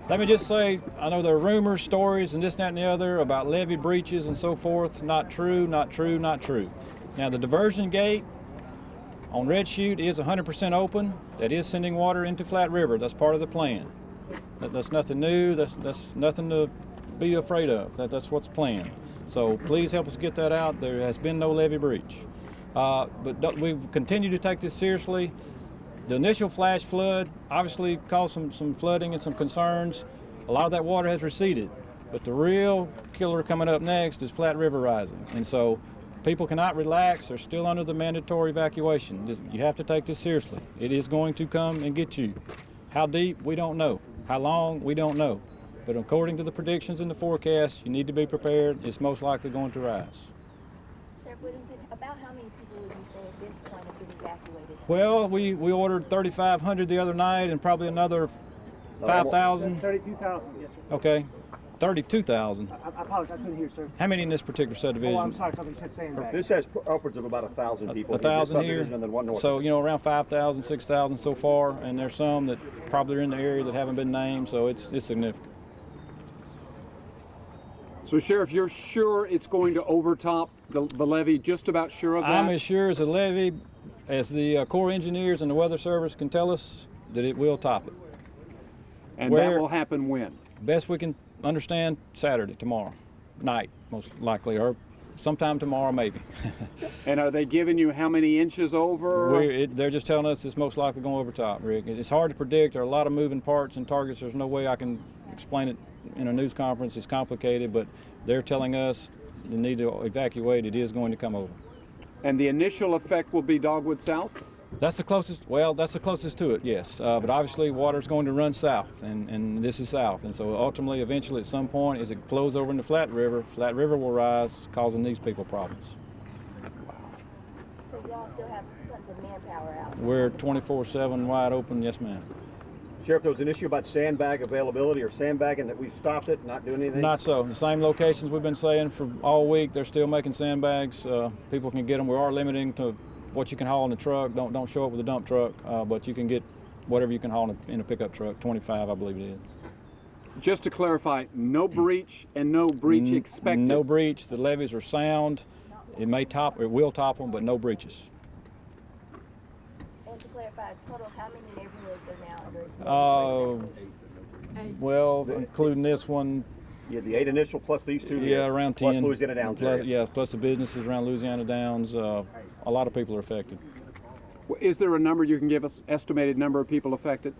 Let me just say, I know there are rumors, stories, and this, that, and the other about levee breaches and so forth. Not true, not true, not true. Now, the diversion gate on Red Chute is 100% open. That is sending water into Flat River. That's part of the plan. That's nothing new. That's nothing to be afraid of. That's what's planned. So please help us get that out. There has been no levee breach. But we continue to take this seriously. The initial flash flood obviously caused some flooding and some concerns. A lot of that water has receded. But the real killer coming up next is Flat River rising. And so people cannot relax. They're still under the mandatory evacuation. You have to take this seriously. It is going to come and get you. How deep, we don't know. How long, we don't know. But according to the predictions in the forecast, you need to be prepared. It's most likely going to rise. Sheriff Whittington, about how many people would you say at this point have been evacuated? Well, we ordered 3,500 the other night and probably another 5,000. 32,000, yes, sir. Okay, 32,000. I apologize, I couldn't hear, sir. How many in this particular subdivision? Oh, I'm sorry, something said sandbag. This has upwards of about 1,000 people. 1,000 here. And then one north. So, around 5,000, 6,000 so far, and there's some that probably are in the area that haven't been named, so it's significant. So, Sheriff, you're sure it's going to overtop the levee, just about sure of that? I'm as sure as the levee, as the Corps engineers and the Weather Service can tell us, that it will top it. And that will happen when? Best we can understand, Saturday, tomorrow night, most likely, or sometime tomorrow, maybe. And are they giving you how many inches over? They're just telling us it's most likely going over top, Rick. It's hard to predict. There are a lot of moving parts and targets. There's no way I can explain it in a news conference. It's complicated, but they're telling us the need to evacuate. It is going to come over. And the initial effect will be Dogwood South? That's the closest. Well, that's the closest to it, yes. But obviously, water's going to run south, and this is south. And so ultimately, eventually, at some point, as it flows over into Flat River will rise, causing these people problems. So y'all still have tons of manpower out? We're 24/7 wide open, yes, ma'am. Sheriff, there was an issue about sandbag availability or sandbagging that we stopped it, not doing anything? Not so. The same locations we've been saying for all week, they're still making sandbags. People can get them. We are limiting to what you can haul in the truck. Don't show up with a dump truck, but you can get whatever you can haul in a pickup truck, 25, I believe it is. Just to clarify, no breach and no breach expected? No breach. The levees are sound. It will top them, but no breaches. And to clarify, total, how many neighborhoods are now under? Well, including this one. Yeah, the 8 initial plus these two. Yeah, around 10. Plus Louisiana Downs. Plus the businesses around Louisiana Downs. A lot of people are affected. Is there a number you can give us, estimated number of people affected?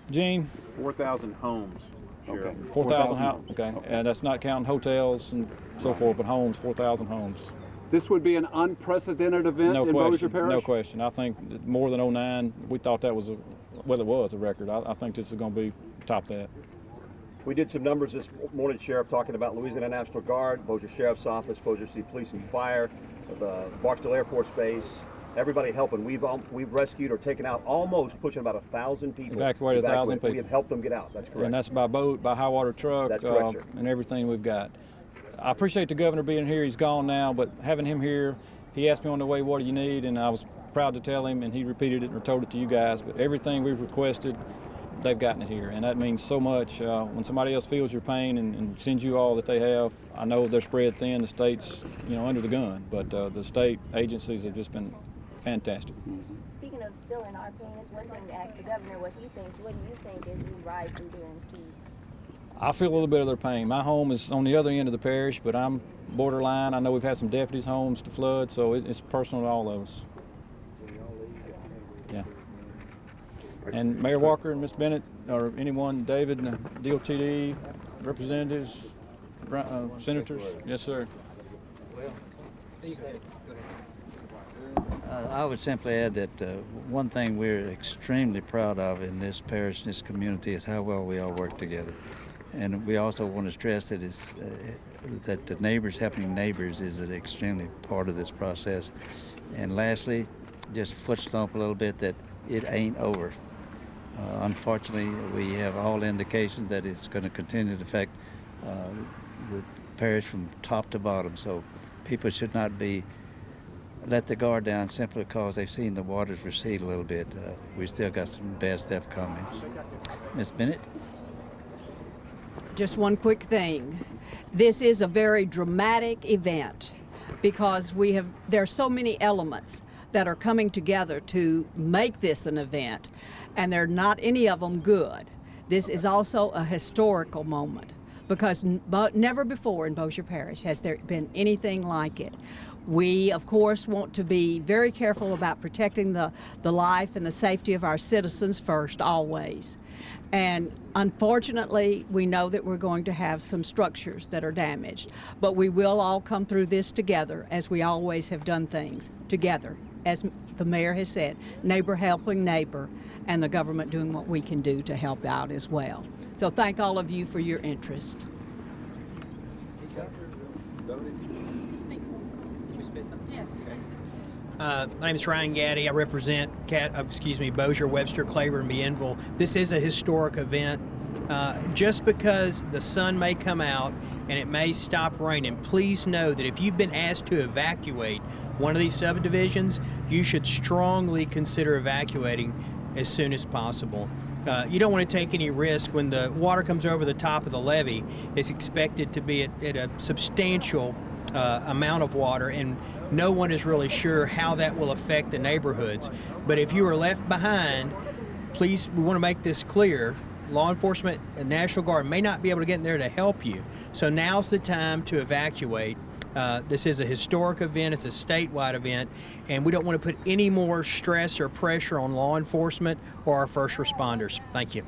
Gene? 4,000 homes. Okay. 4,000 homes. Okay, and that's not counting hotels and so forth, but homes, 4,000 homes. This would be an unprecedented event in Bossier Parish? No question. I think more than 09, we thought that was it was a record. I think this is going to be top that. We did some numbers this morning, Sheriff, talking about Louisiana National Guard, Bossier Sheriff's Office, Bossier City Police and Fire, the Barksdale Air Force Base, everybody helping. We've rescued or taken out almost pushing about 1,000 people. Evacuated 1,000 people. We have helped them get out. That's correct. And that's by boat, by high water truck, that's correct, sir. And everything we've got. I appreciate the governor being here. He's gone now, but having him here, he asked me on the way, what do you need? And I was proud to tell him, and he repeated it or told it to you guys. But everything we've requested, they've gotten it here, and that means so much. When somebody else feels your pain and sends you all that they have, I know they're spread thin. The state's, under the gun, but the state agencies have just been fantastic. Speaking of feeling our pain, it's one thing to ask the governor what he thinks. What do you think as we ride through there and see? I feel a little bit of their pain. My home is on the other end of the parish, but I'm borderline. I know we've had some deputies' homes to flood, so it's personal to all of us. Yeah. And Mayor Walker and Ms. Bennett, or anyone, David, and DOTD, representatives, senators. Yes, sir. I would simply add that one thing we're extremely proud of in this parish, in this community, is how well we all work together. And we also want to stress that that the neighbors helping neighbors is an extremely part of this process. And lastly, just foot stomp a little bit that it ain't over. Unfortunately, we have all indications that it's going to continue to affect the parish from top to bottom. So people should not let the guard down simply because they've seen the waters recede a little bit. We still got some bad stuff coming. Ms. Bennett? Just one quick thing. This is a very dramatic event because there are so many elements that are coming together to make this an event, and there are not any of them good. This is also a historical moment because never before in Bossier Parish has there been anything like it. We, of course, want to be very careful about protecting the life and the safety of our citizens first, always. And unfortunately, we know that we're going to have some structures that are damaged, but we will all come through this together, as we always have done things together. As the mayor has said, neighbor helping neighbor, and the government doing what we can do to help out as well. So thank all of you for your interest. My name is Ryan Gatti. I represent Bossier, Webster, Claiborne, Bienville. This is a historic event. Just because the sun may come out and it may stop raining, please know that if you've been asked to evacuate one of these subdivisions, you should strongly consider evacuating as soon as possible. You don't want to take any risk when the water comes over the top of the levee. It's expected to be at a substantial amount of water, and no one is really sure how that will affect the neighborhoods. But if you are left behind, please, we want to make this clear. Law enforcement and National Guard may not be able to get in there to help you. So now's the time to evacuate. This is a historic event, it's a statewide event, and we don't want to put any more stress or pressure on law enforcement or our first responders. Thank you.